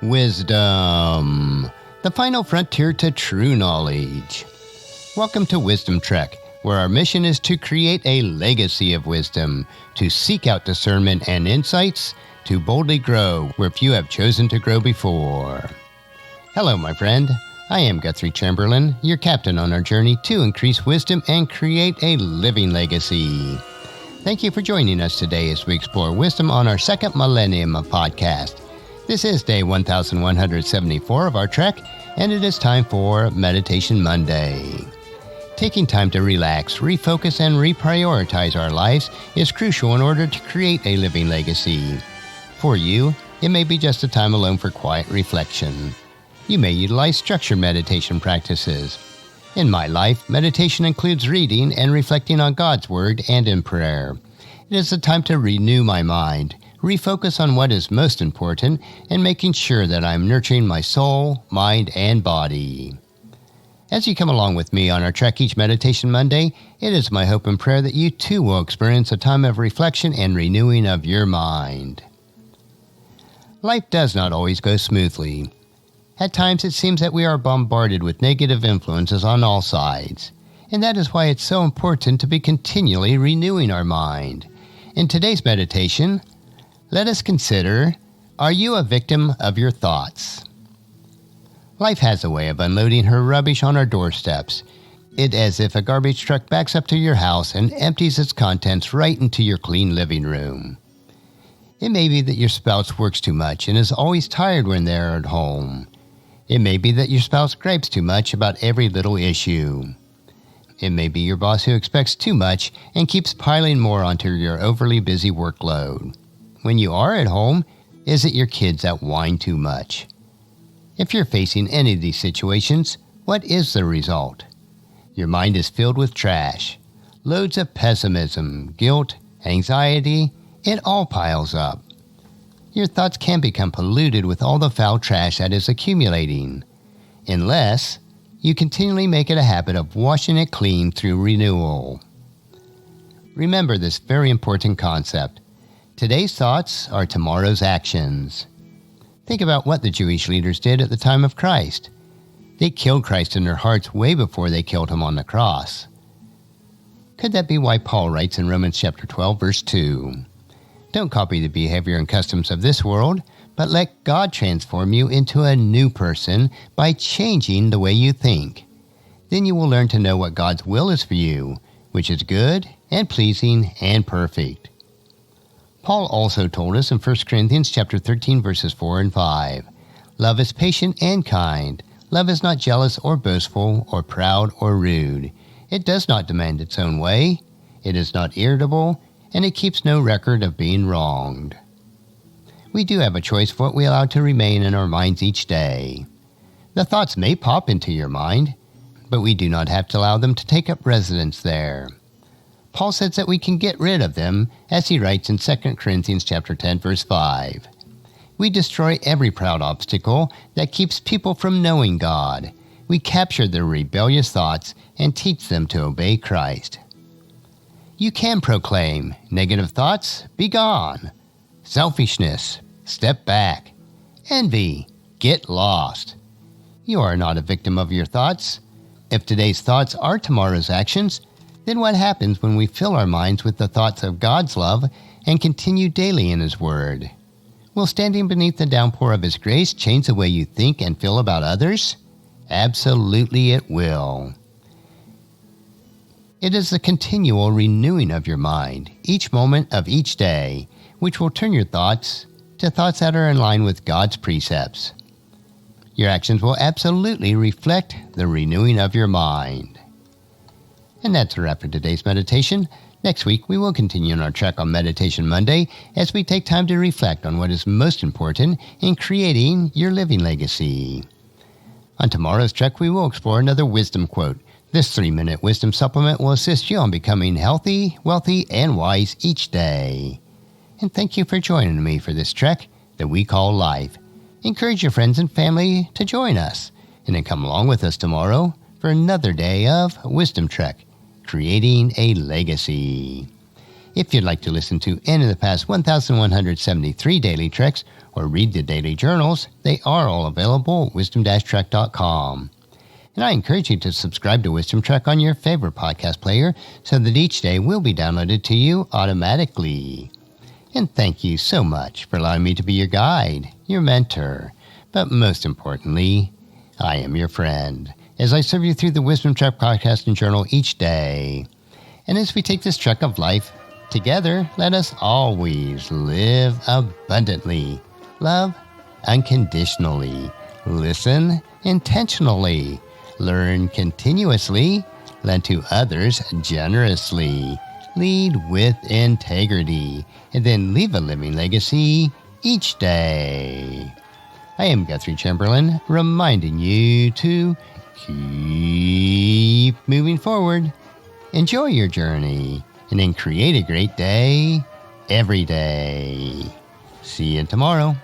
Wisdom, the final frontier to true knowledge. Welcome to Wisdom Trek, where our mission is to create a legacy of wisdom, to seek out discernment and insights, to boldly grow where few have chosen to grow before. Hello, my friend. I am Guthrie Chamberlain, your captain on our journey to increase wisdom and create a living legacy. Thank you for joining us today as we explore wisdom on our second millennium podcast. This is day 1174 of our trek, and it is time for Meditation Monday. Taking time to relax, refocus, and reprioritize our lives is crucial in order to create a living legacy. For you, it may be just a time alone for quiet reflection. You may utilize structured meditation practices. In my life, meditation includes reading and reflecting on God's Word and in prayer. It is a time to renew my mind, refocus on what is most important, and making sure that I am nurturing my soul, mind, and body. As you come along with me on our trek each Meditation Monday, it is my hope and prayer that you too will experience a time of reflection and renewing of your mind. Life does not always go smoothly. At times it seems that we are bombarded with negative influences on all sides, and that is why it's so important to be continually renewing our mind. In today's meditation, let us consider, are you a victim of your thoughts? Life has a way of unloading her rubbish on our doorsteps. It as if a garbage truck backs up to your house and empties its contents right into your clean living room. It may be that your spouse works too much and is always tired when they are at home. It may be that your spouse gripes too much about every little issue. It may be your boss who expects too much and keeps piling more onto your overly busy workload. When you are at home, is it your kids that whine too much? If you're facing any of these situations, what is the result? Your mind is filled with trash. Loads of pessimism, guilt, anxiety, it all piles up. Your thoughts can become polluted with all the foul trash that is accumulating, unless you continually make it a habit of washing it clean through renewal. Remember this very important concept. Today's thoughts are tomorrow's actions. Think about what the Jewish leaders did at the time of Christ. They killed Christ in their hearts way before they killed him on the cross. Could that be why Paul writes in Romans chapter 12, verse 2? Don't copy the behavior and customs of this world, but let God transform you into a new person by changing the way you think. Then you will learn to know what God's will is for you, which is good and pleasing and perfect. Paul also told us in 1 Corinthians chapter 13, verses 4 and 5, love is patient and kind. Love is not jealous or boastful or proud or rude. It does not demand its own way. It is not irritable, and it keeps no record of being wronged. We do have a choice for what we allow to remain in our minds each day. The thoughts may pop into your mind, but we do not have to allow them to take up residence there. Paul says that we can get rid of them, as he writes in 2 Corinthians chapter 10, verse 5. We destroy every proud obstacle that keeps people from knowing God. We capture their rebellious thoughts and teach them to obey Christ. You can proclaim, negative thoughts, be gone. Selfishness, step back. Envy, get lost. You are not a victim of your thoughts. If today's thoughts are tomorrow's actions, then what happens when we fill our minds with the thoughts of God's love and continue daily in His Word? Will standing beneath the downpour of His grace change the way you think and feel about others? Absolutely it will. It is the continual renewing of your mind, each moment of each day, which will turn your thoughts to thoughts that are in line with God's precepts. Your actions will absolutely reflect the renewing of your mind. And that's a wrap for today's meditation. Next week, we will continue on our trek on Meditation Monday as we take time to reflect on what is most important in creating your living legacy. On tomorrow's trek, we will explore another wisdom quote. This 3-minute wisdom supplement will assist you on becoming healthy, wealthy, and wise each day. And thank you for joining me for this trek that we call life. Encourage your friends and family to join us, and then come along with us tomorrow for another day of Wisdom Trek, creating a legacy. If you'd like to listen to any of the past 1,173 daily treks or read the daily journals, they are all available at wisdom-trek.com. And I encourage you to subscribe to Wisdom Trek on your favorite podcast player so that each day will be downloaded to you automatically. And thank you so much for allowing me to be your guide, your mentor, but most importantly, I am your friend as I serve you through the Wisdom Trek podcast and journal each day. And as we take this trek of life together, let us always live abundantly, love unconditionally, listen intentionally, learn continuously, lend to others generously, lead with integrity, and then leave a living legacy each day. I am Guthrie Chamberlain, reminding you to keep moving forward, enjoy your journey, and then create a great day every day. See you tomorrow.